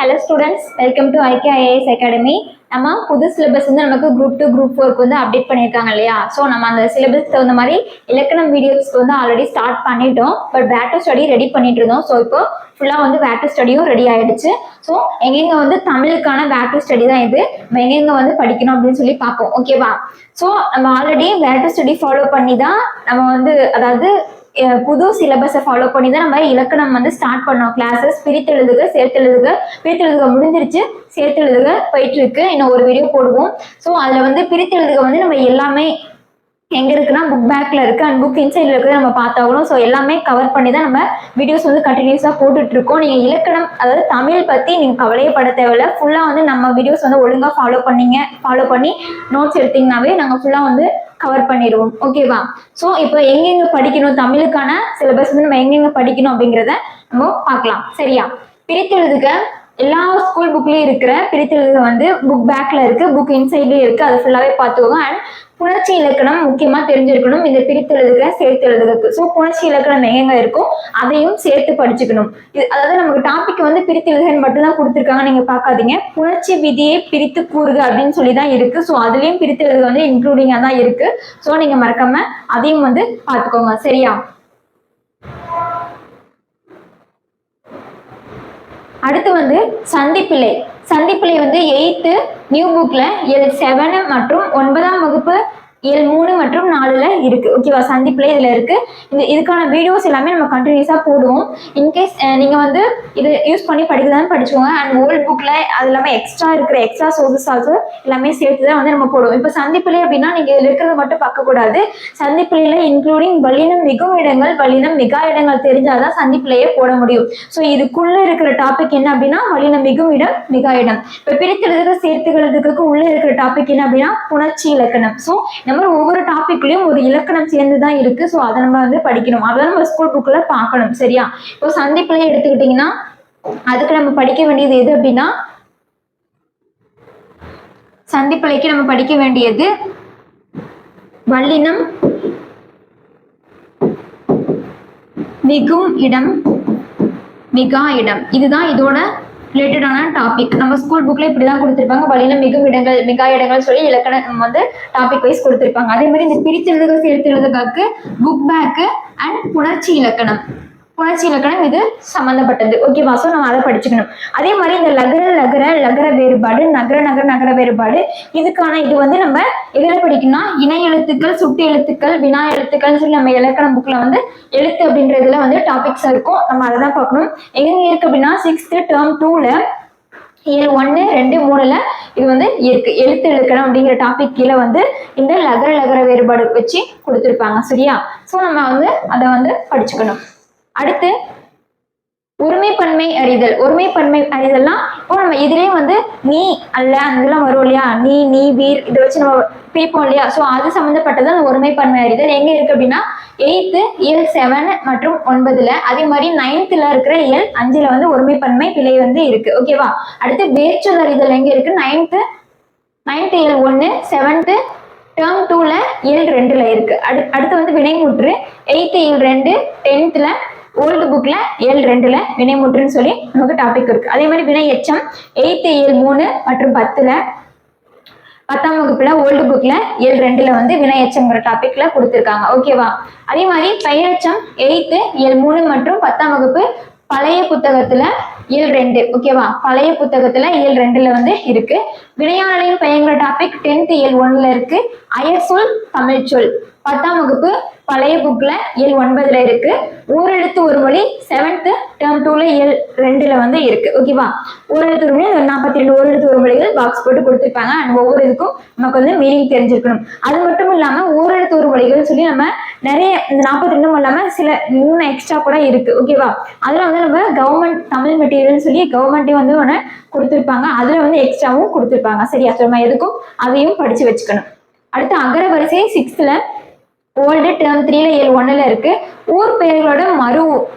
Hello students, welcome to IKIAS Academy. நம்ம புது syllabus வந்து நமக்கு குரூப் 2 குரூப் 4க்கு வந்து அப்டேட் பண்ணியிருக்காங்க இல்லையா. ஸோ நம்ம அந்த சிலபஸ்க்கு தகுந்த மாதிரி இலக்கணம் வீடியோஸ்க்கு வந்து ஆல்ரெடி ஸ்டார்ட் பண்ணிட்டோம். But where to study ready பண்ணிட்டு இருந்தோம். ஸோ இப்போ ஃபுல்லாக வந்து வேர் டு ஸ்டடியும் ரெடி ஆயிடுச்சு. ஸோ எங்கெங்க வந்து தமிழுக்கான வேர் டு ஸ்டடி தான் இது. நம்ம எங்கெங்க வந்து படிக்கணும் அப்படின்னு சொல்லி பார்ப்போம். ஓகேவா? ஸோ நம்ம already where to study follow பண்ணி தான் நம்ம வந்து அதாவது புது சிலபஸை ஃபாலோ பண்ணி தான் நம்ம இலக்கணம் வந்து ஸ்டார்ட் பண்ணோம். கிளாஸஸ் பிரித்தெழுதுக சேர்த்தெழுதுக பிரித்தெழுதுக முடிஞ்சிருச்சு, சேர்த்தெழுதுக போயிட்டு இருக்கு. இன்னும் ஒரு வீடியோ போடுவோம். ஸோ அதில் வந்து பிரித்தெழுதுக வந்து நம்ம எல்லாமே எங்க இருக்குன்னா புக் பேக்ல இருக்கு அண்ட் புக் இன்சைட்ல இருக்கிறத நம்ம பார்த்தாகணும். ஸோ எல்லாமே கவர் பண்ணி தான் நம்ம வீடியோஸ் வந்து கண்டினியூஸாக போட்டுட்டு இருக்கோம். நீங்க இலக்கணம் அதாவது தமிழ் பத்தி நீங்க கவலையே பட தேவையில்ல. ஃபுல்லா வந்து நம்ம வீடியோஸ் வந்து ஒழுங்கா ஃபாலோ பண்ணி நோட்ஸ் எடுத்தீங்கன்னாவே நாங்க ஃபுல்லா வந்து கவர் பண்ணிடுவோம். ஓகேவா? ஸோ இப்போ எங்கெங்க படிக்கணும், தமிழுக்கான சிலபஸ் வந்து நம்ம எங்கெங்க படிக்கணும் அப்படிங்கிறத நம்ம பார்க்கலாம். சரியா? பிரித்தெழுதுக எல்லா ஸ்கூல் புக்லயும் இருக்கிற பிரித்தெழுதுக வந்து புக் பேக்ல இருக்கு, புக் இன்சைட்லயும் இருக்கு. அதை ஃபுல்லாவே பார்த்துக்கோங்க. அண்ட் புணர்ச்சி இலக்கணம் முக்கியமா தெரிஞ்சிருக்கணும் இந்த பிரித்தெழுதுக சேர்த்தெழுதுகளுக்கு. ஸோ புணர்ச்சி இலக்கணம் எங்கெங்க இருக்கும் அதையும் சேர்த்து படிச்சுக்கணும். அதாவது நமக்கு டாபிக் வந்து பிரித்தெழுதுகன்னு மட்டும் தான் கொடுத்துருக்காங்க, நீங்க பார்க்காதீங்க. புணர்ச்சி விதியை பிரித்து கூறுக அப்படின்னு சொல்லி தான் இருக்கு. ஸோ அதுலயும் பிரித்தெழுதுக வந்து இன்க்ளூடிங்கா தான் இருக்கு. ஸோ நீங்க மறக்காம அதையும் வந்து பார்த்துக்கோங்க. சரியா? அடுத்து வந்து சந்திப்பிழை. சந்திப்பிழை வந்து 8th நியூ புக்ல L7 மற்றும் 9ஆம் வகுப்பு L3 மற்றும் 4ல இருக்கு. ஓகேவா? சந்திப்பிழை இதுல இருக்கு. இதுக்கான வீடியோஸ் எல்லாமே நம்ம கண்டினியூஸா போடுவோம். இன்கேஸ் நீங்க வந்து இது யூஸ் பண்ணி படிக்கிறதான்னு படிச்சுக்கோங்க. அண்ட் ஓல்ட் புக்ல அது இல்லாமல் எக்ஸ்ட்ரா சோர்சஸ் ஆல்சோ எல்லாமே சேர்த்து தான் வந்து நம்ம போடுவோம். இப்போ சந்திப்பிழை அப்படின்னா நீங்க இதுல இருக்கிறத மட்டும் பார்க்கக்கூடாது. சந்திப்பிழையில இன்க்ளூடிங் வல்லினம் மிகும் இடங்கள் வல்லினம் மிகா இடங்கள் தெரிஞ்சாதான் சந்திப்பிழையே போட முடியும். ஸோ இதுக்குள்ள இருக்கிற டாபிக் என்ன அப்படின்னா வல்லினம் மிகும் இடம் மிகா இடம். இப்போ பிரித்தெழுதுக சேர்த்துகளுக்கு உள்ள இருக்கிற டாபிக் என்ன அப்படின்னா புணர்ச்சி இலக்கணம். ஸோ நம்ம ஒவ்வொரு டாபிக்லயும் ஒரு இலக்கணம் சேர்ந்துதான் இருக்கு. ஸோ அதை நம்ம வந்து படிக்கணும். அதான் நம்ம ஸ்கூல் புக்ல பார்க்கணும். சரியா? இப்போ சந்திப்பிழை எடுத்துக்கிட்டீங்கன்னா அதுக்கு நம்ம படிக்க வேண்டியது எது அப்படின்னா சந்திப்பிழைக்கு நம்ம படிக்க வேண்டியது வல்லினம் மிகும் இடம் மிகா இடம். இதுதான் இதோட ரிலேட்டடான டாபிக். நம்ம ஸ்கூல் புக்ல இப்படிதான் கொடுத்திருப்பாங்க. வல்லினம் மிகும் இடங்கள் மிகா இடங்கள் சொல்லி இலக்கணம் வந்து டாபிக் வைஸ் கொடுத்திருப்பாங்க. அதே மாதிரி இந்த பிரித்தெழுதுக சேர்த்தெழுதுகளுக்கு புக் பேக்கு அண்ட் புணர்ச்சி இலக்கணம் இது சம்பந்தப்பட்டது. ஓகேவா? ஸோ நம்ம அதை படிச்சுக்கணும். அதே மாதிரி இந்த லகர வேறுபாடு நகர வேறுபாடு இதுக்கான இது வந்து நம்ம எதில் படிக்கணும்னா இணை எழுத்துக்கள் சுட்டு எழுத்துக்கள் வினா எழுத்துக்கள் சொல்லி நம்ம இலக்கணம் புக்ல வந்து எழுத்து அப்படின்றதுல வந்து டாபிக்ஸ் இருக்கும். நம்ம அதை தான் பார்க்கணும். எங்க இருக்கு அப்படின்னா 6th term 2ல L1, 2, 3ல இது வந்து இருக்கு. எழுத்து இலக்கணம் அப்படிங்கிற டாபிக் கீழே வந்து இந்த லகர வேறுபாடு வச்சு கொடுத்துருப்பாங்க. சரியா? ஸோ நம்ம வந்து அதை வந்து படிச்சுக்கணும். அடுத்து ஒருமைப்பன்மை அறிதல்னா இப்போ நம்ம இதுலயே வந்து நீ அல்ல அதெல்லாம் வரும் இல்லையா, நீ வீர் இதை வச்சு நம்ம பிரிப்போம் இல்லையா. ஸோ அது சம்மந்தப்பட்டது அந்த ஒருமைப்பன்மை அறிதல் எங்க இருக்கு அப்படின்னா 8th L7 மற்றும் 9ல. அதே மாதிரி 9th இருக்கிற L5ல வந்து ஒருமைப்பன்மை பிழை வந்து இருக்கு. ஓகேவா? அடுத்து வேர்ச்சொல் அறிதல் எங்க இருக்கு 9th L1 7th term 2ல L2ல இருக்கு. அடுத்து வந்து வினைமுற்று 8th L2 10th ஓல்டு புக்ல L2ல வினைமுற்றுன்னு சொல்லி நமக்கு டாபிக் இருக்கு. அதே மாதிரி வினை எச்சம் 8th L3 மற்றும் 10ஆம் வகுப்புல ஓல்டு புக்ல L2ல வந்து வினை எச்சம்ங்கிற டாபிக்ல கொடுத்திருக்காங்க. ஓகேவா? அதே மாதிரி பெயரெச்சம் 8th L3 மற்றும் 10ஆம் வகுப்பு பழைய புத்தகத்துல L2. ஓகேவா? பழைய புத்தகத்துல L2ல வந்து இருக்கு. வினையாளரின் பெயர்ங்கிற டாபிக் 10th L1ல இருக்கு. அயற்சொல் தமிழ் சொல் 10ஆம் வகுப்பு பழைய புக்ல L9ல இருக்கு. ஓரெழுத்து ஒரு மொழி 7th term 2ல L2ல வந்து இருக்கு. ஓகேவா? ஓரெழுத்து ஒரு மொழி 42 ஓரெழுத்து ஒரு மொழிகள் பாக்ஸ் போட்டு கொடுத்துருப்பாங்க. அண்ட் ஒவ்வொரு இதுக்கும் நமக்கு வந்து மீனிங் தெரிஞ்சிருக்கணும். அது மட்டும் இல்லாம ஓரெழுத்து ஒரு மொழிகள் சொல்லி நம்ம நிறைய இந்த 42 இல்லாம சில இன்னும் எக்ஸ்ட்ரா கூட இருக்கு. ஓகேவா? அதுல வந்து நம்ம கவர்மெண்ட் தமிழ் மெட்டீரியல் சொல்லி கவர்மெண்டே வந்து ஒன்று கொடுத்துருப்பாங்க. அதுல வந்து எக்ஸ்ட்ராவும் கொடுத்துருப்பாங்க. சரியா? நம்ம எதுக்கும் அதையும் படிச்சு வச்சுக்கணும். அடுத்து அகர வரிசை 6th ஓல்டு term 3ல L1ல இருக்கு. ஊர் பெயர்களோட மறு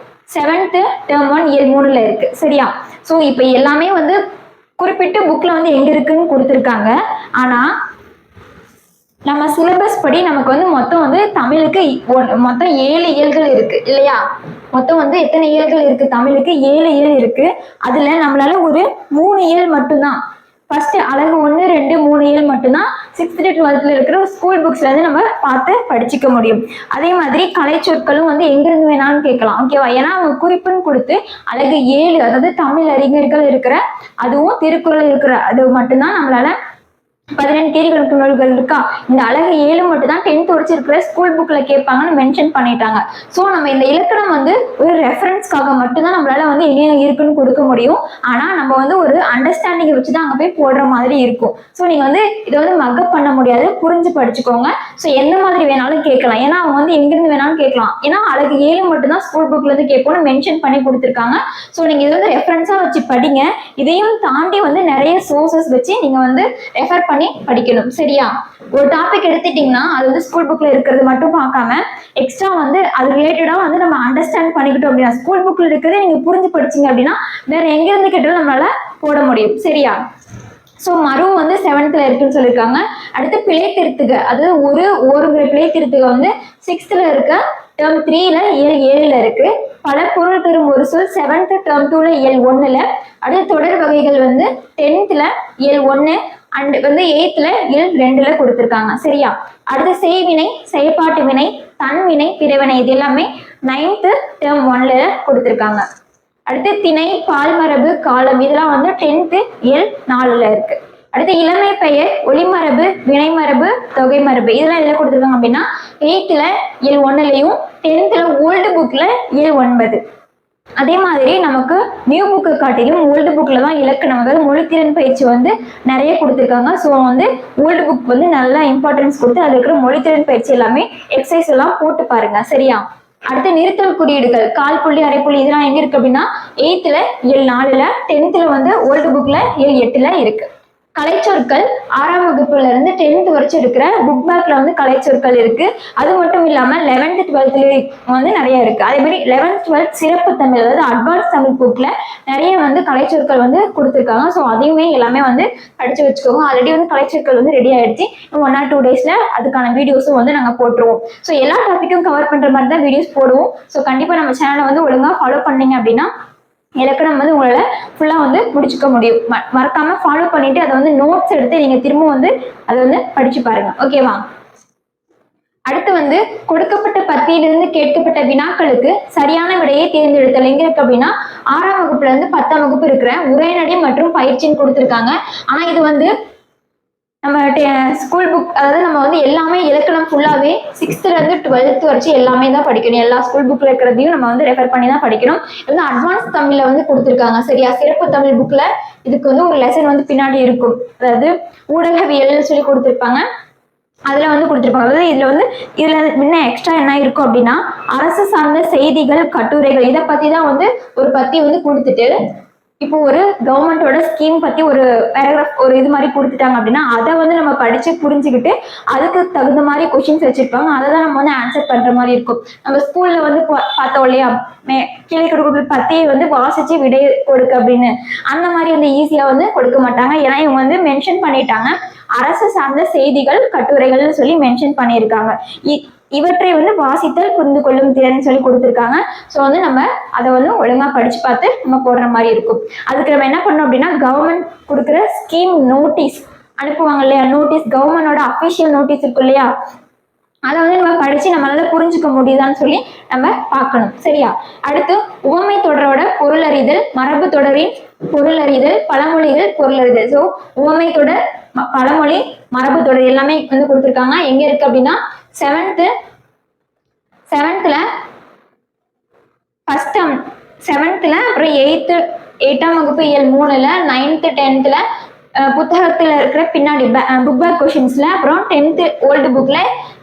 7th term 1 L3ல இருக்கு. சரியா? ஸோ இப்போ எல்லாமே வந்து குறிப்பிட்டு புக்ல வந்து எங்க இருக்குன்னு கொடுத்துருக்காங்க. ஆனா நம்ம சிலபஸ் படி நமக்கு வந்து மொத்தம் வந்து தமிழுக்கு மொத்தம் 7 இயல்கள் இருக்கு இல்லையா. மொத்தம் வந்து எத்தனை இயல்கள் இருக்கு தமிழுக்கு? 7 இயல் இருக்கு. அதுல நம்மளால ஒரு 3 இயல் மட்டும்தான், ஃபர்ஸ்ட் அழகு 1, 2, 3 இயல் மட்டும்தான் 6th to 12th இருக்கிற ஸ்கூல் புக்ஸ்ல இருந்து நம்ம பார்த்து படிச்சுக்க முடியும். அதே மாதிரி கலை சொற்களும் வந்து எங்கிருந்து வேணாலும் கேட்கலாம், ஓகேவா? ஏன்னா அவங்க குறிப்புன்னு கொடுத்து அழகு 7, அதாவது தமிழ் அறிஞர்கள் இருக்கிற அதுவும் திருக்குறள் இருக்கிற அது மட்டும்தான் நம்மளால 15 கீழ்கணக்கு நூல்கள் இருக்கா, இந்த அழகு 7 மட்டும் தான் 10th வச்சிருக்கிற ஸ்கூல் புக்ல கேட்பாங்கன்னு மென்ஷன் பண்ணிட்டாங்க. ஸோ நம்ம இந்த இலக்கணம் வந்து ஒரு ரெஃபரன்ஸ்க்காக மட்டும்தான் நம்மளால வந்து என்ன இருக்குன்னு கொடுக்க முடியும். ஆனா நம்ம வந்து ஒரு அண்டர்ஸ்டாண்டிங்கை வச்சுதான் அங்க போய் போடுற மாதிரி இருக்கும். ஸோ நீங்க வந்து இதை வந்து மக்கப் பண்ண முடியாது, புரிஞ்சு படிச்சுக்கோங்க. ஸோ எந்த மாதிரி வேணாலும் கேட்கலாம், ஏன்னா அவங்க வந்து எங்கிருந்து வேணாலும் கேட்கலாம். ஏன்னா அழகு 7 மட்டும் தான் ஸ்கூல் புக்ல இருந்து கேட்போம்னு மென்ஷன் பண்ணி கொடுத்துருக்காங்க. ஸோ நீங்க இது வந்து ரெஃபரன்ஸா வச்சு படிங்க. இதையும் தாண்டி வந்து நிறைய சோர்சஸ் வச்சு நீங்க வந்து ரெஃபர் பண்ணி படிக்கணும், சரியா? ஒரு டாபிக் எடுத்துட்டீங்கன்னா அது வந்து ஸ்கூல் புக்ல இருக்கிறது மட்டும் பார்க்காம எக்ஸ்ட்ரா வந்து அது ரிலேட்டடா வந்து நம்ம அண்டர்ஸ்டாண்ட் பண்ணிக்கிட்டோம் அப்படின்னா, ஸ்கூல் புக்ல இருக்கிறதே நீங்க புரிஞ்சு படிச்சீங்க அப்படின்னா வேற எங்க இருந்து கேட்டாலும் நம்மளால போட முடியும், சரியா? ஸோ மறு வந்து 7th இருக்குன்னு சொல்லியிருக்காங்க. அடுத்து பிழை திருத்துக, அதாவது ஒருங்கிற பிழை திருத்துக வந்து 6th இருக்க டேர்ம் 3ல இயல் 7ல இருக்கு. பல பொருள் தரும் ஒரு சொல் 7th டேர்ம் 2ல இயல் 1ல. அடுத்து தொடர் வகைகள் வந்து 10th இயல் 1 அண்ட் வந்து 8th இயல் 2ல கொடுத்துருக்காங்க, சரியா? அடுத்து செய்வினை, செயற்பாட்டு வினை, தன்வினை, பிறவினை, இது எல்லாமே 9th டேர்ம் 1ல கொடுத்துருக்காங்க. அடுத்து திணை, பால்மரபு, காலம், இதெல்லாம் வந்து 10th இயல் 4ல இருக்கு. அடுத்து இளமை பெயர், ஒளிமரபு, வினைமரபு, தொகை மரபு, இதெல்லாம் எல்லாம் கொடுத்துருக்காங்க அப்படின்னா 8th இயல் 1லையும் 10th ஓல்டு புக்ல இயல் 9. அதே மாதிரி நமக்கு நியூ புக்கை காட்டிலும் ஓல்டு புக்ல தான் இலக்கணம், அதாவது மொழித்திறன் பயிற்சி வந்து நிறைய கொடுத்துருக்காங்க. ஸோ வந்து ஓல்டு புக் வந்து நல்லா இம்பார்ட்டன்ஸ் கொடுத்து அதில் இருக்கிற மொழித்திறன் பயிற்சி எல்லாமே எக்ஸசைஸ் எல்லாம் போட்டு பாருங்க, சரியா? அடுத்து நிறுத்தல் குறியீடுகள், கால் புள்ளி, அரை புள்ளி, இதெல்லாம் எங்க இருக்கு அப்படின்னா 8th இயல் 4ல, 10th வந்து ஓல்டு புக்ல இயல் 8ல இருக்கு. கலைச்சொற்கள் 6ஆம் வகுப்புல இருந்து 10th வரைக்கும் இருக்கிற புக் பேக்ல வந்து கலைச்சொற்கள் இருக்கு. அது மட்டும் இல்லாம 11th 12th வந்து நிறைய இருக்கு. அதே மாதிரி 11th 12th சிறப்பு தமிழ், அதாவது அட்வான்ஸ் தமிழ் புக்ல நிறைய வந்து கலைச்சொற்கள் வந்து கொடுத்துருக்காங்க. ஸோ அதையுமே எல்லாமே வந்து படிச்சு வச்சுக்கோங்க. ஆல்ரெடி வந்து கலைச்சொற்கள் வந்து ரெடி ஆயிடுச்சு. 1 or 2 daysல அதுக்கான வீடியோஸும் வந்து நாங்க போட்டுருவோம். ஸோ எல்லா டாபிக்கும் கவர் பண்ற மாதிரி தான் வீடியோஸ் போடுவோம். ஸோ கண்டிப்பா நம்ம சேனலை வந்து ஒழுங்கா ஃபாலோ பண்ணீங்க அப்படின்னா இலக்கணம் வந்து உங்களால ஃபுல்லா வந்து முடிச்சுக்க முடியும். மறக்காம ஃபாலோ பண்ணிட்டு அதை வந்து நோட்ஸ் எடுத்து நீங்க திரும்ப வந்து அதை வந்து படிச்சு பாருங்க, ஓகேவா? அடுத்து வந்து கொடுக்கப்பட்ட பத்தியிலிருந்து கேட்கப்பட்ட வினாக்களுக்கு சரியான விடையை தேர்ந்தெடுத்தல் எங்க இருக்கு அப்படின்னா 6ஆம் வகுப்புல இருந்து 10ஆம் வகுப்பு இருக்கிற உரைநடை மற்றும் பயிற்சின்னு கொடுத்துருக்காங்க. ஆனா இது வந்து நம்ம ஸ்கூல் புக், அதாவது நம்ம வந்து எல்லாமே இலக்கணம் ஃபுல்லாவே 6th இருந்து 12th வரைக்கும் எல்லாமே தான் படிக்கணும். எல்லா ஸ்கூல் புக்ல இருக்கிறதையும் நம்ம வந்து ரெஃபர் பண்ணி தான் படிக்கணும். இது வந்து அட்வான்ஸ் தமிழ்ல வந்து கொடுத்துருக்காங்க, சரியா? சிறப்பு தமிழ் புக்ல இதுக்கு வந்து ஒரு லெசன் வந்து பின்னாடி இருக்கும், அதாவது ஊடகவியல் சொல்லி கொடுத்துருப்பாங்க. அதுல வந்து கொடுத்துருப்பாங்க. அதாவது இதுல முன்ன எக்ஸ்ட்ரா என்ன இருக்கும் அப்படின்னா அரசு சார்ந்த செய்திகள், கட்டுரைகள், இதை பத்தி தான் வந்து ஒரு பத்தி வந்து கொடுத்துட்டு இப்போ ஒரு கவர்மெண்டோட ஸ்கீம் பத்தி ஒரு பேராகிராஃப் ஒரு இது மாதிரி கொடுத்துட்டாங்க அப்படின்னா அதை வந்து நம்ம படிச்சு புரிஞ்சுக்கிட்டு அதுக்கு தகுந்த மாதிரி கொஸ்டின்ஸ் வச்சிருப்பாங்க. அதை தான் நம்ம வந்து ஆன்சர் பண்ற மாதிரி இருக்கும். நம்ம ஸ்கூல்ல வந்து பார்த்தோம் இல்லையா, கீழே கொடுக்குற பத்தியை வந்து வாசிச்சு விடை கொடுக்க அப்படின்னு, அந்த மாதிரி வந்து ஈஸியா வந்து கொடுக்க மாட்டாங்க. ஏன்னா இவங்க வந்து மென்ஷன் பண்ணிட்டாங்க அரசு சார்ந்த செய்திகள், கட்டுரைகள்னு சொல்லி மென்ஷன் பண்ணியிருக்காங்க. இவற்றை வந்து வாசித்தல், புரிந்து கொள்ளும் திறன் சொல்லி கொடுத்துருக்காங்க. ஸோ வந்து நம்ம அதை வந்து ஒழுங்கா படிச்சு பார்த்து நம்ம போடுற மாதிரி இருக்கும். அதுக்கு நம்ம என்ன பண்ணோம் அப்படின்னா கவர்மெண்ட் கொடுக்குற ஸ்கீம் நோட்டீஸ் அனுப்புவாங்க இல்லையா, நோட்டீஸ், கவர்மெண்டோட அஃபிஷியல் நோட்டீஸ் இருக்கும் இல்லையா, அதை வந்து நம்ம படிச்சு நம்மளால புரிஞ்சுக்க முடியுதான்னு சொல்லி நம்ம பார்க்கணும், சரியா? அடுத்து உவமை தொடரோட பொருளறிதல், மரபு தொடரின் பொருளறிதல், பழமொழிகள் பொருளறிதல். ஸோ உவமை தொடர், பழமொழி, மரபு தொடர் எல்லாமே வந்து கொடுத்துருக்காங்க. எங்க இருக்கு அப்படின்னா 7th ஃபர்ஸ்ட் 7th அப்புறம் 8ஆம் வகுப்பு இயல் 3ல, 9th 10th புத்தகத்துல இருக்கிற பின்னாடி புக் பேக் கொஸ்டின்ஸ்ல, அப்புறம் 10th ஓல்டு புக்ல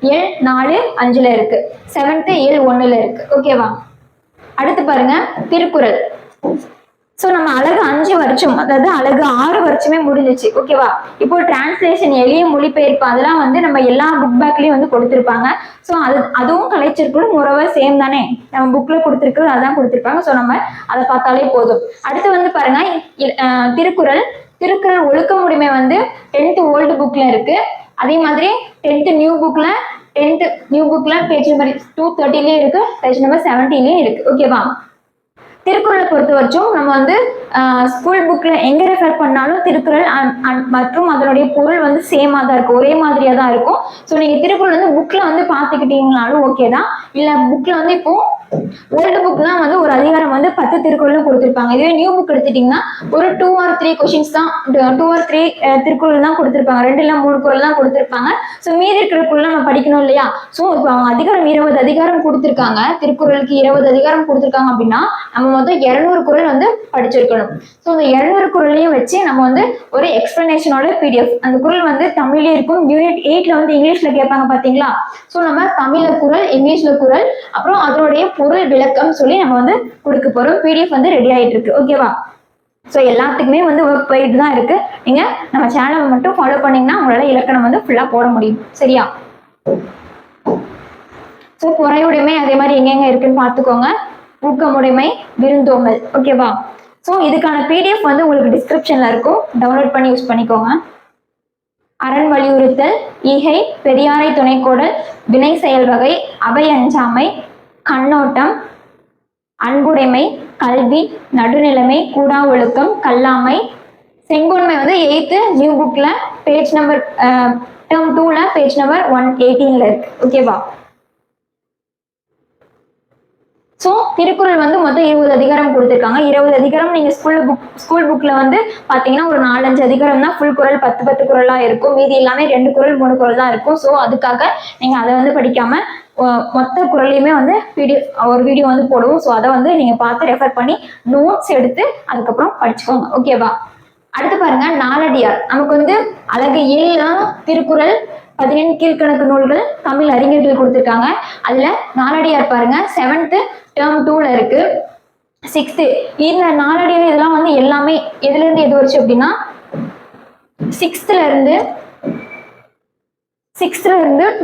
இயல் 4, 5ல இருக்கு. 7th இயல் 1ல இருக்கு, ஓகேவா? அடுத்து பாருங்க திருக்குறள். ஸோ நம்ம அழகு 5 வருஷம், அதாவது அழகு 6 வருஷமே முடிஞ்சிச்சு, ஓகேவா? இப்போ டிரான்ஸ்லேஷன், எளிய மொழிபெயர்ப்பு, அதெல்லாம் வந்து நம்ம எல்லா புக் பேக்லயும் வந்து கொடுத்துருப்பாங்க. ஸோ அதுவும் கலைச்சொற்களும் முறவே சேம் தானே, நம்ம புக்ல கொடுத்துருக்கு அதான் கொடுத்துருப்பாங்க. ஸோ நம்ம அதை பார்த்தாலே போதும். அடுத்து வந்து பாருங்க திருக்குறள் ஒழுக்க முடிமை வந்து 10th ஓல்டு புக்ல இருக்கு. அதே மாதிரி 10th நியூ புக்ல 10th நியூ புக்ல பேஜ் நம்பர் 230லயும் இருக்கு, பேஜ் நம்பர் 70லயும் இருக்கு. ஓகேவா? திருக்குறளை பொறுத்த வரைக்கும் நம்ம வந்து ஸ்கூல் புக்ல எங்க ரெஃபர் பண்ணாலும் திருக்குறள் மற்றும் அதனுடைய பொருள் வந்து சேமா தான் இருக்கும், ஒரே மாதிரியா தான் இருக்கும். ஸோ நீங்க திருக்குறள் வந்து புக்ல வந்து பாத்துக்கிட்டீங்கனாலும் ஓகே தான். இல்ல புக்ல வந்து இப்போ ஓல்டு புக்லாம் வந்து ஒரு அதிகாரம் வந்து 10 திருக்குறளும் கொடுத்துருப்பாங்க. இதுவே நியூ புக் எடுத்துட்டீங்கன்னா ஒரு 2 or 3 கொஸ்டின்ஸ் தான், 2 or 3 திருக்குறள் தான் கொடுத்துருப்பாங்க, 2 இல்ல 3 குறள் தான் கொடுத்துருப்பாங்க. ஸோ மீதி இருக்கிற குறள் நம்ம படிக்கணும் இல்லையா? ஸோ இப்போ அவங்க அதிகாரம் 20 அதிகாரம் கொடுத்துருக்காங்க, திருக்குறளுக்கு 20 அதிகாரம் கொடுத்துருக்காங்க அப்படின்னா நம்ம மொத்தம் 200 குறள் வந்து படிச்சிருக்கணும். ஸோ அந்த 200 குறளையும் வச்சு நம்ம வந்து ஒரு எக்ஸ்பிளனேஷனோட பிடிஎஃப், அந்த குறள் வந்து தமிழ்லயே இருக்கும். யூனிட் 8ல வந்து இங்கிலீஷ்ல கேட்பாங்க பாத்தீங்களா? ஸோ நம்ம தமிழ்ல குறள், இங்கிலீஷ்ல குறள், அப்புறம் அதனுடைய பொருள் விளக்கம் சொல்லி நம்ம வந்து கொடுக்க போறோம். பிடிஎஃப் வந்து ரெடி ஆயிட்டு இருக்கு. ஓகேவா? ஸோ எல்லாத்துக்குமே வந்து ஒர்க் போயிட்டு தான் இருக்கு. நீங்க நம்ம சேனலை மட்டும் ஃபாலோ பண்ணீங்கன்னா உங்களால இலக்கணம் வந்து ஃபுல்லா போட முடியும். சரியா? ஸோ பொறையுடைமை அதே மாதிரி எங்கெங்க இருக்குன்னு பார்த்துக்கோங்க. ஊக்கமுடைமை, விருந்தோம்பல். ஓகேவா? ஸோ இதுக்கான பிடிஎஃப் வந்து உங்களுக்கு டிஸ்கிரிப்ஷன்ல இருக்கும், டவுன்லோட் பண்ணி யூஸ் பண்ணிக்கோங்க. அரண் வலியுறுத்தல், ஈகை, பெரியாரை துணைக்கோடல், வினை செயல் வகை, அவை அஞ்சாமை, கண்ணோட்டம், அன்புடைமை, கல்வி, நடுநிலைமை, கூடா ஒழுக்கம், கல்லாமை, செங்கோன்மை வந்து 8th நியூ புக்ல பேஜ் நம்பர் டேர்ம் 2ல பேஜ் நம்பர் 118ல இருக்கு. ஓகேவா? ஸோ திருக்குறள் வந்து மொத்தம் 20 அதிகாரம் கொடுத்துருக்காங்க. 20 அதிகாரம் நீங்க ஸ்கூல் புக்ல வந்து பாத்தீங்கன்னா ஒரு 4-5 அதிகாரம் தான் ஃபுல் குறள் 10 குறளா இருக்கும். மீதி எல்லாமே 2 குறள் 3 குறள் தான் இருக்கும். ஸோ அதுக்காக நீங்க அதை வந்து படிக்காம மொத்த குறளையுமே வந்து ஒரு வீடியோ வந்து போடுவோம். ஸோ அதை வந்து நீங்க பார்த்து ரெஃபர் பண்ணி நோட்ஸ் எடுத்து அதுக்கப்புறம் படிச்சுக்கோங்க. ஓகேவா? அடுத்து பாருங்க, நாலடியார். நமக்கு வந்து அழகு 7 திருக்குறள், 15 கீழ்கணக்கு நூல்கள், தமிழ் அறிஞர்கள் கொடுத்துருக்காங்க. அதுல நாலடியார் பாருங்க 7th term 2ல இருக்கு. 6th இந்த நாலடியார் இதெல்லாம் வந்து எல்லாமே எதுல இருந்து எது வரைக்கும் அப்படின்னா 6th இருந்து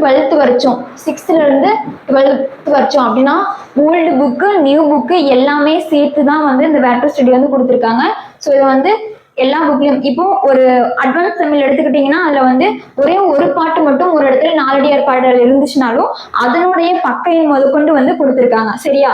12th வரைக்கும், 6th இருந்து 12th வரைக்கும் அப்படின்னா ஓல்டு புக்கு நியூ புக்கு எல்லாமே சேர்த்து தான் வந்து இந்த வேட்டர் ஸ்டடி வந்து கொடுத்துருக்காங்க. ஸோ இதை வந்து எல்லா புக்லயும் இப்போ ஒரு அட்வான்ஸ் தமிழ் எடுத்துக்கிட்டீங்கன்னா அதுல வந்து ஒரே ஒரு பாட்டு மட்டும் ஒரு இடத்துல நாலடியார் பாடல் இருந்துச்சுனாலும் அதனுடைய பக்கையின் முதற்கொண்டு வந்து கொடுத்துருக்காங்க. சரியா?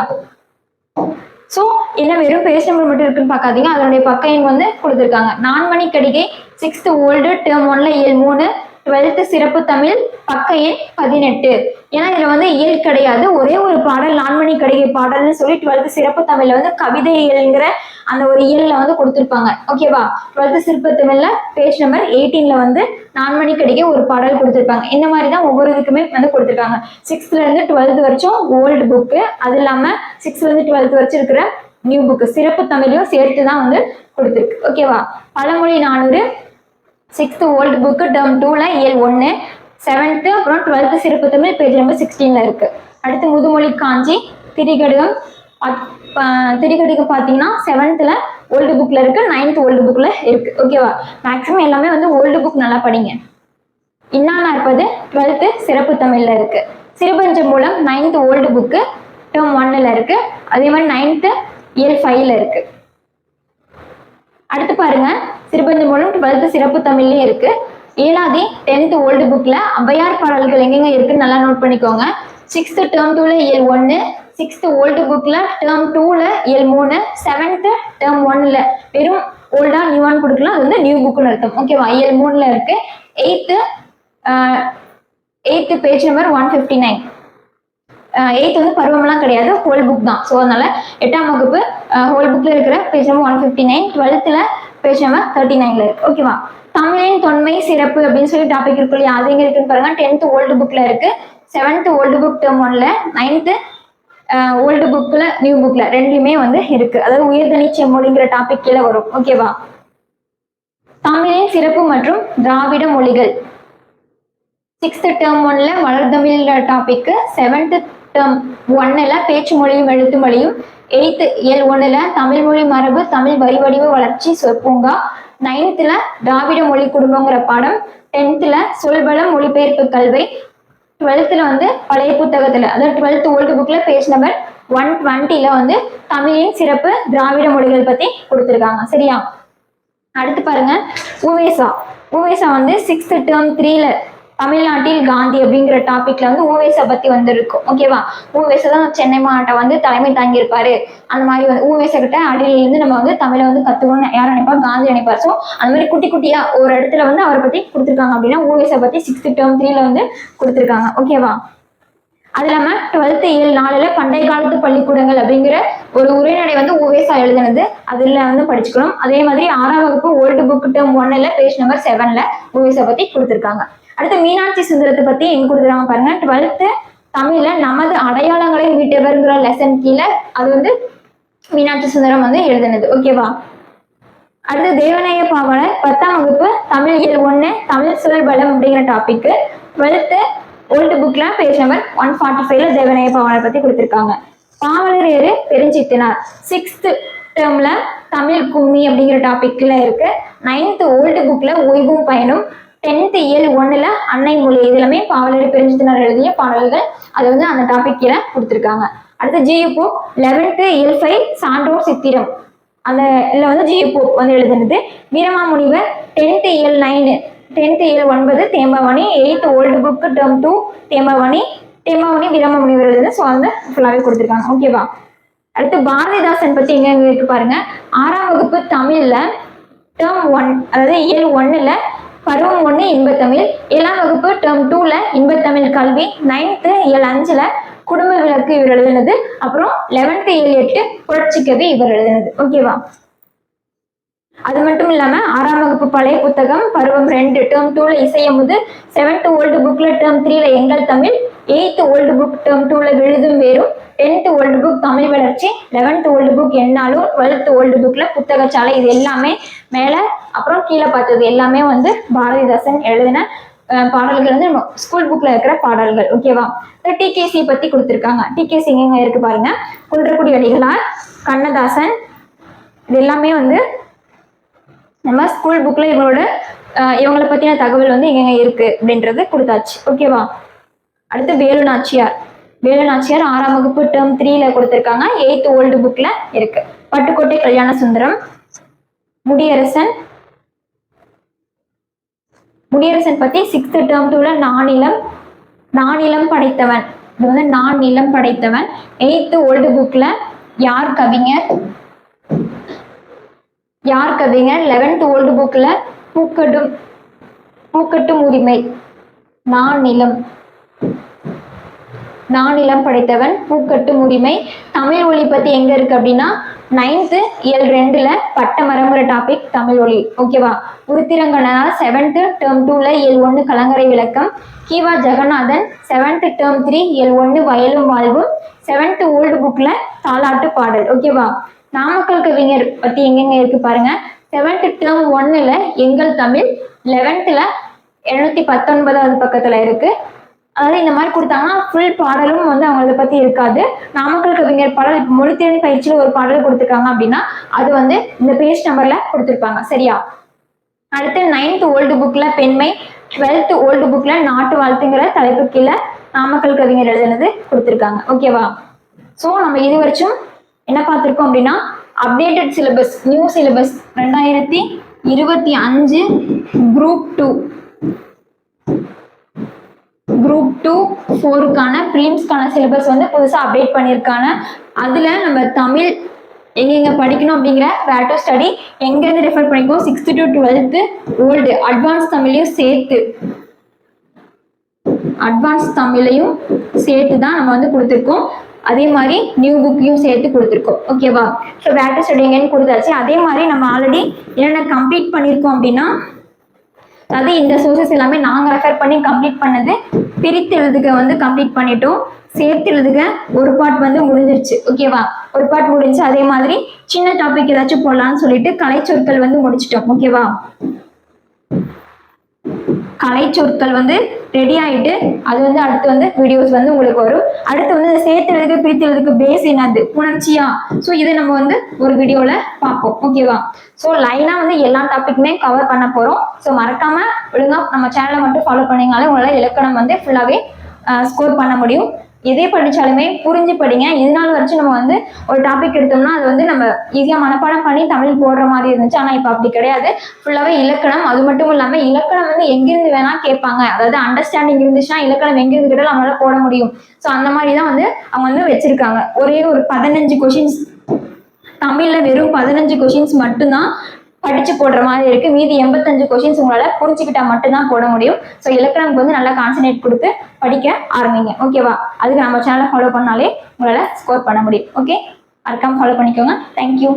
சோ என்ன வெறும் பேஜ் நம்பர் மட்டும் இருக்குன்னு பார்க்காதீங்க, அதனுடைய பக்கையின் வந்து கொடுத்துருக்காங்க. 4 மணி கடிகை 6th ஓல்டு டேர்ம் 1ல இயல் 3, 12th சிறப்பு தமிழ் பக்க எண் 18. ஏன்னா இதுல வந்து இயல் கிடையாது, ஒரே ஒரு பாடல் 4 மணி கடிகை பாடல்னு சொல்லி 12th சிறப்பு தமிழ்ல வந்து கவிதை இயல்ங்கிற அந்த ஒரு இயல்ல வந்து கொடுத்துருப்பாங்க. ஓகேவா? 12th சிறப்பு தமிழ்ல பேஜ் நம்பர் 18ல வந்து 4 மணி கடிகை ஒரு பாடல் கொடுத்துருப்பாங்க. இந்த மாதிரி தான் ஒவ்வொரு இதுக்குமே வந்து கொடுத்துருக்காங்க. 6th இருந்து 12th வரைக்கும் ஓல்டு புக்கு, அது இல்லாம 6th இருந்து 12th வரைக்கும் இருக்கிற நியூ புக்கு சிறப்பு தமிழையும் சேர்த்து தான் வந்து கொடுத்துருக்கு. ஓகேவா? பழமொழி 400 6th ஓல்டு புக்கு டேர்ம் 2ல இயல் 1, 7th அப்புறம் 12th சிறப்பு தமிழ் பேஜ் நம்பர் 16ல இருக்கு. அடுத்து முதுமொழி காஞ்சி, திரிகடுகம் பாத்தீங்கன்னா 7th ஓல்டு புக்ல இருக்கு, 9th ஓல்டு புக்ல இருக்கு. ஓகேவா? மேக்ஸிமம் எல்லாமே வந்து ஓல்டு புக் நல்லா படிங்க. இன்னா நாற்பது 12th சிறப்பு தமிழ்ல இருக்கு. சிறுபஞ்ச மூலம் 9th ஓல்டு புக்கு டேர்ம் 1ல இருக்கு, அதே மாதிரி 9th இயல் 5ல இருக்கு. அடுத்து பாருங்க, சிறுபஞ்ச மூலம் 12th சிறப்பு தமிழ்லயும் இருக்கு. ஏழாதி 10th ஓல்டு புக்ல ஔவையார் பாடல்கள் எங்கெங்க இருக்குன்னு நல்லா நோட் பண்ணிக்கோங்க. 6th term 2ல இயல் 1, 6th ஓல்டு புக்ல term 2ல இயல் 3, 7th term 1ல வெறும் ஓல்டா நியூவான்னு கொடுக்கலாம், அது வந்து நியூ புக்னு அர்த்தம். ஓகேவா? இயல் 3ல இருக்கு. 8th page number 159. 8th வந்து பருவம்லாம் கிடையாது, ஹோல் புக் தான். ஸோ அதனால 8ஆம் வகுப்பு ஹோல் புக்ல இருக்கிற page number 159, 12th page number 39ல இருக்கு. ஓகேவா? தமிழின் தொன்மை சிறப்பு அப்படின்னு சொல்லி டாபிக் இருக்கு இல்லையா, அது எங்க இருக்குன்னு பாருங்க. 10th ஓல்டு புக்ல இருக்கு, 7th ஓல்டு புக் டேர்ம் 1ல, 9th ஓல்டு புக்ல நியூ புக்ல ரெண்டுலயுமே வந்து இருக்கு. அதாவது உயர்தனி செம்மொழிங்கிற டாபிக் கீழே வரும். ஓகேவா? தமிழின் சிறப்பு மற்றும் திராவிட மொழிகள் 6th term 1ல வளர்தமிழ் டாபிக், 7th term 1ல பேச்சு மொழியும் எழுத்து மொழியும், 8th இயல் 1ல தமிழ் மொழி மரபு தமிழ் வரி வடிவ வளர்ச்சி சொற்பூங்கா, 9th திராவிட மொழி குடும்பங்கிற பாடம், 10th சொல்பலம் மொழிபெயர்ப்பு கல்வி, 12th வந்து பழைய புத்தகத்துல அதாவது 12th ஓல்டு புக்ல பேஜ் நம்பர் 120ல வந்து தமிழின் சிறப்பு திராவிட மொழிகள் பத்தி கொடுத்துருக்காங்க. சரியா? அடுத்து பாருங்க, உவேசா வந்து 6th term 3ல தமிழ்நாட்டில் காந்தி அப்படிங்கிற டாபிக்ல வந்து ஊவேசை பத்தி வந்திருக்கும். ஓகேவா? ஊவேசை தான் சென்னை மாவட்டம் வந்து தலைமை தாங்கியிருப்பாரு. அந்த மாதிரி வந்து ஊவேசை கிட்ட அடியிலிருந்து நம்ம வந்து தமிழை வந்து கத்துக்கணும் யார் நினைப்பா? காந்தி நினைப்பார். ஸோ அந்த மாதிரி குட்டி குட்டியா ஒரு இடத்துல வந்து அவரை பத்தி கொடுத்துருக்காங்க அப்படின்னா ஊவேசை பத்தி 6th term 3ல வந்து கொடுத்துருக்காங்க. ஓகேவா? அது இல்லாம 12th இயல் 4ல பண்டைய காலத்து பள்ளிக்கூடங்கள் அப்படிங்கிற ஒரு உரைநடை வந்து ஊவேசா எழுதுனது, அதுல வந்து படிச்சுக்கணும். அதே மாதிரி 6ஆம் வகுப்பு ஓல்டு புக் term 1ல பேஜ் நம்பர் 7ல ஊவேசா பத்தி கொடுத்துருக்காங்க. அடுத்து மீனாட்சி சுந்தரத்தை பத்தி எங்க கொடுத்துருக்காங்க பாருங்க. 12th தமிழ்ல நமது அடையாளங்களை மீட்டவர்ங்கிற லெசன் கீழே அது வந்து மீனாட்சி சுந்தரம் வந்து எழுதுனது. ஓகேவா? அடுத்து தேவநேய பாவலர் 10ஆம் வகுப்பு தமிழ் இயல் 1 தமிழ் சொல் பலம் அப்படிங்கிற டாபிக் 12th ஓல்டு புக்ல பேஜ் நம்பர் 145ல தேவநேய பாவலர் பத்தி கொடுத்திருக்காங்க. பாவலர் ஏறு பெருஞ்சித்தினார் 6th termல தமிழ் கும்மி அப்படிங்கிற டாபிக்ல இருக்கு. 9th ஓல்டு புக்ல ஓய்வும் பயனும் 10th இயல் 1ல அன்னை மொழி இதெல்லாமே பாவலர் பெருஞ்சித்தினார் எழுதிய பாடல்கள். அது வந்து அந்த டாபிக் கீழே கொடுத்திருக்காங்க. அடுத்து ஜியுபோ 11th இயல் 5 சான்றோர் சித்திரம் அந்த இதுல வந்து ஜியுபோ வந்து எழுதுனது. வீரமாமுனிவர் 10th இயல் 9 10th இயல் 9 Thembavani 8th old book term 2 Thembavani Veeramamunivar எழுதுனது. ஸோ வந்து ஃபுல்லாவே கொடுத்துருக்காங்க. ஓகேவா? அடுத்து பாரதிதாசன் பத்தி எங்க இருக்கு பாருங்க. 6ஆம் வகுப்பு தமிழ்ல term 1 அதாவது இயல் 1ல பருவம் 1 இன்பத்தமிழ், 7ஆம் வகுப்பு term 2ல இன்பத்தமிழ் கல்வி, 9th இயல் 5ல குடும்ப விளக்கு இவர் எழுதுனது. அப்புறம் 11th இயல் 8 புரட்சிக்கவி இவர் எழுதுனது. ஓகேவா? அது மட்டும் இல்லாம 6ஆம் வகுப்பு பழைய புத்தகம் பருவம் 2 term 2ல இசையமுது, 7th ஓல்டு புக்ல term 3ல எங்கள் Tamil, 8th old book term 2ல விழுதும் வேறும், 10th ஓல்டு புக் தமிழ் வளர்ச்சி, 11th old book எண்ணாலும், 12th old புக்ல புத்தகச்சாலை. இது எல்லாமே மேல அப்புறம் கீழே பார்த்தது எல்லாமே வந்து பாரதிதாசன் எழுதின பாடல்கள் வந்து நம்ம ஸ்கூல் புக்ல இருக்கிற பாடல்கள். ஓகேவா? டிகேசி பத்தி கொடுத்திருக்காங்க. டிகேசி எங்க இருக்கு பாருங்க. குன்றக்குடி அடிகளார், கண்ணதாசன், இது எல்லாமே வந்து நம்ம ஸ்கூல் புக்ல இவங்களை பத்தின தகவல் வந்து எங்க இருக்கு அப்படின்றது கொடுத்தாச்சு. ஓகேவா? அடுத்து வேலு நாச்சியார் 6ஆம் வகுப்பு term 3ல கொடுத்திருக்காங்க. 8th ஓல்டு புக்ல இருக்கு. பட்டுக்கோட்டை கல்யாண சுந்தரம், முடியரசன் பத்தி 6th term 2ல நானிலம் படைத்தவன், இது வந்து நானிலம் படைத்தவன். 8th ஓல்டு புக்ல யார் கவிஞர் 11th ஓல்டு புக்ல பூக்கட்டும் உரிமை, நானிலம் படைத்தவன், பூக்கட்டும் உரிமை. தமிழ் ஒளி பத்தி எங்க இருக்கு அப்படின்னா 9th இயல் 2ல பட்டமரம்ங்கிற டாபிக் தமிழ் ஒளி. ஓகேவா? உருத்திரங்கனார் 7th term 2ல இயல் 1 கலங்கரை விளக்கம், கீவா ஜெகநாதன் 7th term 3 இயல் 1 வயலும் வாழ்வும், 7th ஓல்டு புக்ல தாலாட்டு பாடல். ஓகேவா? நாமக்கல் கவிஞர் பத்தி எங்கெங்க இருக்கு பாருங்க. 7th term 1ல எங்கள் தமிழ், 11th 719வது பக்கத்துல இருக்கு. அதாவது இந்த மாதிரி கொடுத்தாங்கன்னா ஃபுல் பாடலும் வந்து அவங்கள பத்தி இருக்காது. நாமக்கல் கவிஞர் பாடல் இப்போ மொழித்திறன் பயிற்சியில் ஒரு பாடல் கொடுத்துருக்காங்க அப்படின்னா அது வந்து இந்த பேஜ் நம்பர்ல கொடுத்துருப்பாங்க. சரியா? அடுத்து 9th ஓல்டு புக்ல பெண்மை, 12th ஓல்டு புக்ல நாட்டு வாழ்த்துங்கிற தலைப்பு கீழே நாமக்கல் கவிஞர் எழுதுனது கொடுத்துருக்காங்க. ஓகேவா? ஸோ நம்ம இது வரைக்கும் என்ன பார்த்துருக்கோம் அப்படின்னா updated syllabus, new syllabus 2025 group 2 4க்கான ப்ரீலிம்ஸ்க்கான சிலபஸ் வந்து புதுசாக அப்டேட் பண்ணியிருக்காங்க. அதில் நம்ம தமிழ் எங்கெங்க படிக்கணும் அப்படிங்கிற வேர் டு ஸ்டடி எங்கேருந்து ரெஃபர் பண்ணிக்கோ 6th to 12th old advance தமிழையும் சேர்த்து தான் நம்ம வந்து கொடுத்துருக்கோம். அதே மாதிரி நியூ புக்கையும் சேர்த்து கொடுத்துருக்கோம். ஓகேவா? ஸோ வேர் டு ஸ்டடி எங்கன்னு கொடுத்தாச்சு. அதே மாதிரி நம்ம ஆல்ரெடி என்னென்ன கம்ப்ளீட் பண்ணியிருக்கோம் அப்படின்னா அது இந்த சோர்சஸ் எல்லாமே நாங்கள் ரெஃபர் பண்ணி கம்ப்ளீட் பண்ணது. பிரித்து எழுதுக வந்து கம்ப்ளீட் பண்ணிட்டோம். சேர்த்து எழுதுக ஒரு பார்ட் வந்து முடிஞ்சிருச்சு. ஓகேவா? ஒரு பார்ட் முடிஞ்சு. அதே மாதிரி சின்ன டாபிக் ஏதாச்சும் போடலான்னு சொல்லிட்டு கலைச்சொற்கள் வந்து முடிச்சிட்டோம். ஓகேவா? கலைச்சொற்கள் வந்து ரெடி ஆயிட்டு அது வந்து அடுத்து வந்து வீடியோஸ் வந்து உங்களுக்கு வரும். அடுத்து வந்து சேர்த்து எழுதுக்கு பிரித்து எழுதுக்கு பேஸ் என்னது உணர்ச்சியா. ஸோ இதை நம்ம வந்து ஒரு வீடியோல பார்ப்போம். ஓகேவா? ஸோ லைனா வந்து எல்லா டாபிக்குமே கவர் பண்ண போறோம். ஸோ மறக்காம ஒழுங்கா நம்ம சேனலை மட்டும் ஃபாலோ பண்ணீங்கனாலே உங்களால இலக்கணம் வந்து ஃபுல்லாவே ஸ்கோர் பண்ண முடியும். எதே படிச்சாலுமே புரிஞ்சு படிங்க. இதனால வரைக்கும் நம்ம வந்து ஒரு டாபிக் எடுத்தோம்னா அது வந்து நம்ம ஈஸியா மனப்பாடம் பண்ணி தமிழ் போடுற மாதிரி இருந்துச்சு. ஆனா இப்ப அப்படி கிடையாது. ஃபுல்லாவே இலக்கணம். அது மட்டும் இல்லாம இலக்கணம் வந்து எங்கிருந்து வேணா கேட்பாங்க. அதாவது அண்டர்ஸ்டாண்டிங் இருந்துச்சுன்னா இலக்கணம் எங்கிருந்து கேட்டாலும் நம்மளால போட முடியும். ஸோ அந்த மாதிரி தான் வந்து அவங்க வந்து வச்சிருக்காங்க. ஒரே ஒரு 15 கொஷின்ஸ், தமிழ்ல வெறும் 15 கொஷின்ஸ் மட்டும்தான் படிச்சு போடுற மாதிரி இருக்கு. மீதி 85 கொஷின்ஸ் உங்களால புரிஞ்சுக்கிட்டா மட்டும்தான் போட முடியும். ஸோ இலக்கணம்க்கு வந்து நல்லா கான்சன்ட்ரேட் கொடுத்து படிக்க ஆரம்பிங்க. ஓகேவா? அதுக்கு நம்ம சேனலை ஃபாலோ பண்ணாலே உங்களால ஸ்கோர் பண்ண முடியும். ஓகே, மறக்காம ஃபாலோ பண்ணிக்கோங்க. தேங்க்யூ.